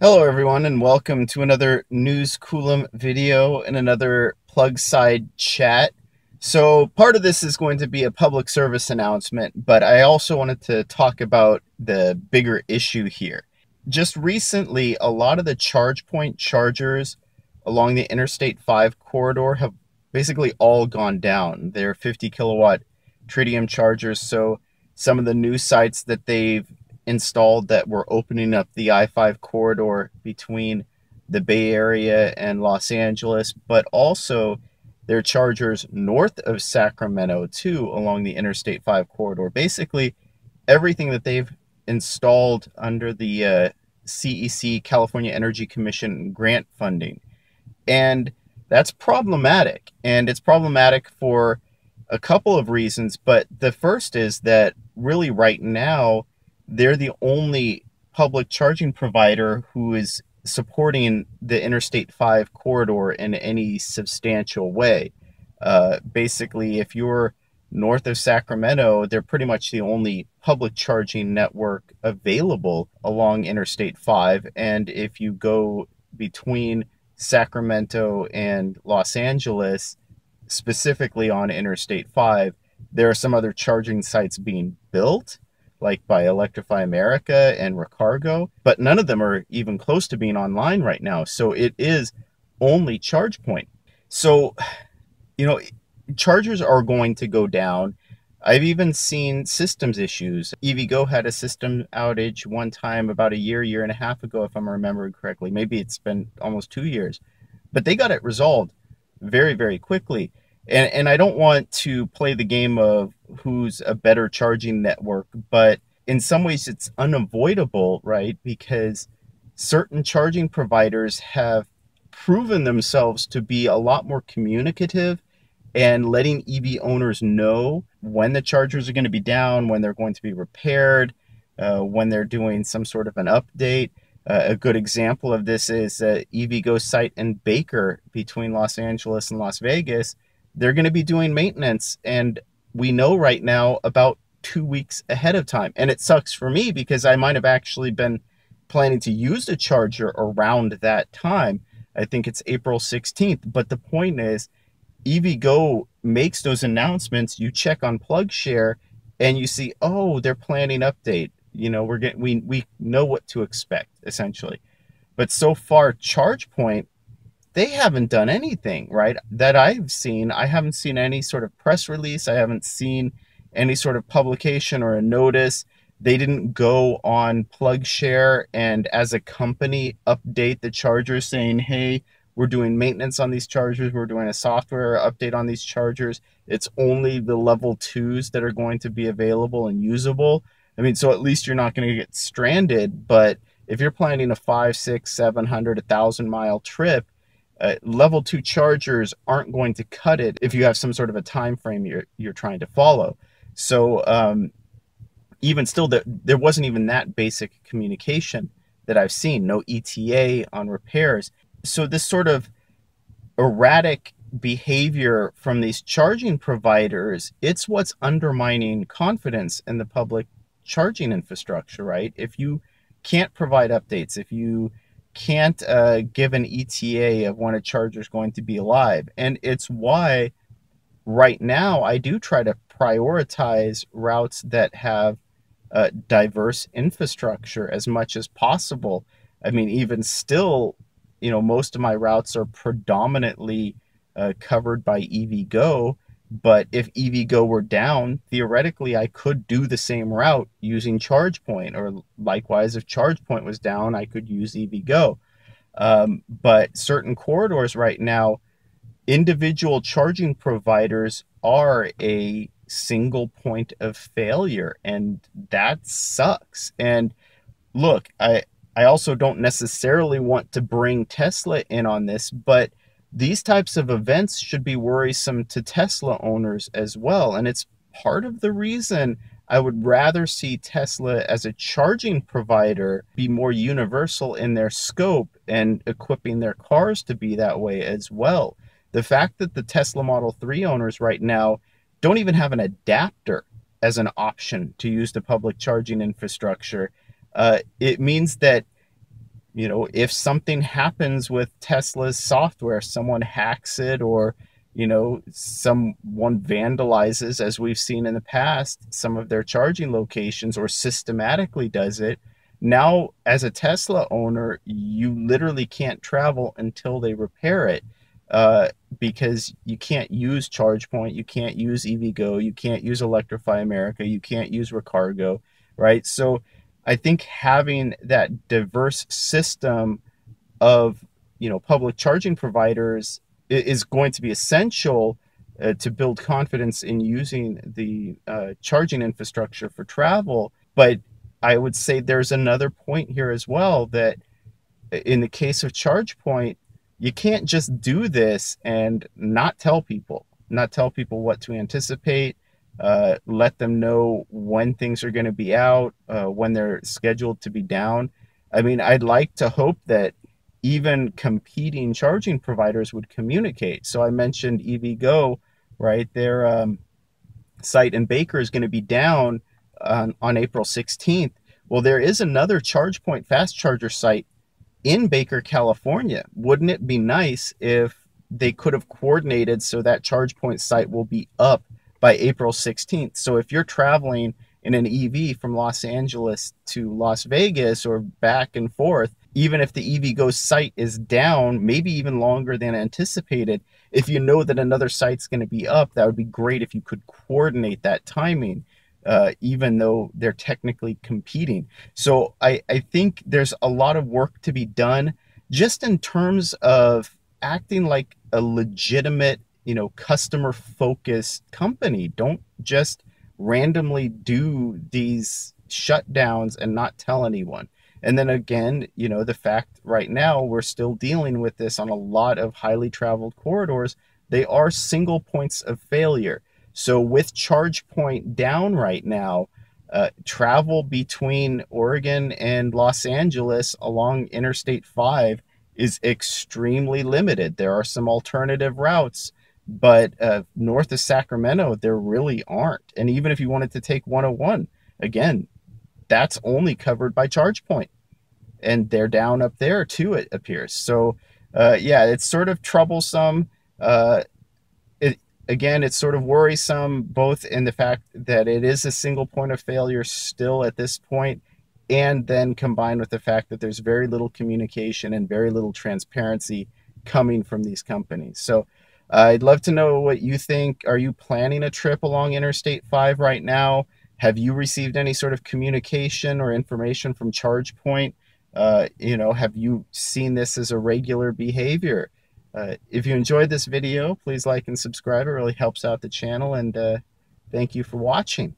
Hello everyone and welcome to another News Coolum video and another plug side chat. So part of this is going to be a public service announcement, but I also wanted to talk about the bigger issue here. Just recently, a lot of the ChargePoint chargers along the Interstate 5 corridor have basically all gone down. They're 50 kilowatt tritium chargers, so some of the new sites that they've installed that were opening up the I-5 corridor between the Bay Area and Los Angeles, but also their chargers north of Sacramento too along the Interstate 5 corridor. Basically, everything that they've installed under the CEC, California Energy Commission grant funding. And that's problematic. And it's problematic for a couple of reasons. But the first is that really right now, they're the only public charging provider who is supporting the Interstate 5 corridor in any substantial way. Basically, if you're north of Sacramento, they're pretty much the only public charging network available along Interstate 5. And if you go between Sacramento and Los Angeles, specifically on Interstate 5, there are some other charging sites being built, like by Electrify America and Recargo, but none of them are even close to being online right now. So it is only ChargePoint. So, you know, chargers are going to go down. I've even seen systems issues. EVgo had a system outage one time about a year and a half ago, if I'm remembering correctly. Maybe it's been almost 2 years, but they got it resolved very, very quickly. And I don't want to play the game of who's a better charging network, but in some ways it's unavoidable, right? Because certain charging providers have proven themselves to be a lot more communicative and letting EV owners know when the chargers are going to be down, when they're going to be repaired, when they're doing some sort of an update. A good example of this is EVgo site in Baker between Los Angeles and Las Vegas. They're going to be doing maintenance, and we know right now about 2 weeks ahead of time. And it sucks for me because I might have actually been planning to use the charger around that time. I think it's April 16th. But the point is, EVgo makes those announcements. You check on PlugShare and you see, oh, they're planning update. You know, we know what to expect essentially. But so far, ChargePoint, they haven't done anything, right? That I've seen. I haven't seen any sort of press release. I haven't seen any sort of publication or a notice. They didn't go on PlugShare and as a company update the chargers saying, hey, we're doing maintenance on these chargers. We're doing a software update on these chargers. It's only the level 2s that are going to be available and usable. I mean, so at least you're not going to get stranded. But if you're planning a 5, 6, 700, 1,000-mile trip, level 2 chargers aren't going to cut it if you have some sort of a time frame you're trying to follow. So even still, there wasn't even that basic communication that I've seen. No ETA on repairs. So this sort of erratic behavior from these charging providers, it's what's undermining confidence in the public charging infrastructure, right? If you can't provide updates, if you can't give an ETA of when a charger is going to be live. And it's why right now I do try to prioritize routes that have diverse infrastructure as much as possible. I mean, even still, you know, most of my routes are predominantly covered by EVgo. But if EVgo were down, theoretically, I could do the same route using ChargePoint, or likewise, if ChargePoint was down, I could use EVgo. But certain corridors right now, individual charging providers are a single point of failure, and that sucks. And look, I also don't necessarily want to bring Tesla in on this, but these types of events should be worrisome to Tesla owners as well. And it's part of the reason I would rather see Tesla as a charging provider be more universal in their scope and equipping their cars to be that way as well. The fact that the Tesla Model 3 owners right now don't even have an adapter as an option to use the public charging infrastructure, it means that if something happens with Tesla's software, someone hacks it, or someone vandalizes, as we've seen in the past, some of their charging locations, or systematically does it, now as a Tesla owner, you literally can't travel until they repair it. Because you can't use ChargePoint, you can't use EVgo, you can't use Electrify America, you can't use Recargo, right? So I think having that diverse system of public charging providers is going to be essential to build confidence in using the charging infrastructure for travel. But I would say there's another point here as well, that in the case of ChargePoint, you can't just do this and not tell people what to anticipate, let them know when things are going to be out, when they're scheduled to be down. I mean, I'd like to hope that even competing charging providers would communicate. So I mentioned EVgo, right? Their site in Baker is going to be down on April 16th. Well, there is another ChargePoint fast charger site in Baker, California. Wouldn't it be nice if they could have coordinated so that ChargePoint site will be up by April 16th? So if you're traveling in an EV from Los Angeles to Las Vegas or back and forth, even if the EVgo site is down, maybe even longer than anticipated, if you know that another site's going to be up, that would be great if you could coordinate that timing, even though they're technically competing. So I think there's a lot of work to be done just in terms of acting like a legitimate, customer focused company. Don't just randomly do these shutdowns and not tell anyone. And then again, the fact right now we're still dealing with this on a lot of highly traveled corridors. They are single points of failure. So with ChargePoint down right now, travel between Oregon and Los Angeles along Interstate 5 is extremely limited. There are some alternative routes, but north of Sacramento, there really aren't. And even if you wanted to take 101, again, that's only covered by ChargePoint. And they're down up there too, it appears. So yeah, it's sort of troublesome. Again, it's sort of worrisome, both in the fact that it is a single point of failure still at this point, and then combined with the fact that there's very little communication and very little transparency coming from these companies. So I'd love to know what you think. Are you planning a trip along Interstate 5 right now? Have you received any sort of communication or information from ChargePoint? Have you seen this as a regular behavior? If you enjoyed this video, please like and subscribe. It really helps out the channel, and thank you for watching.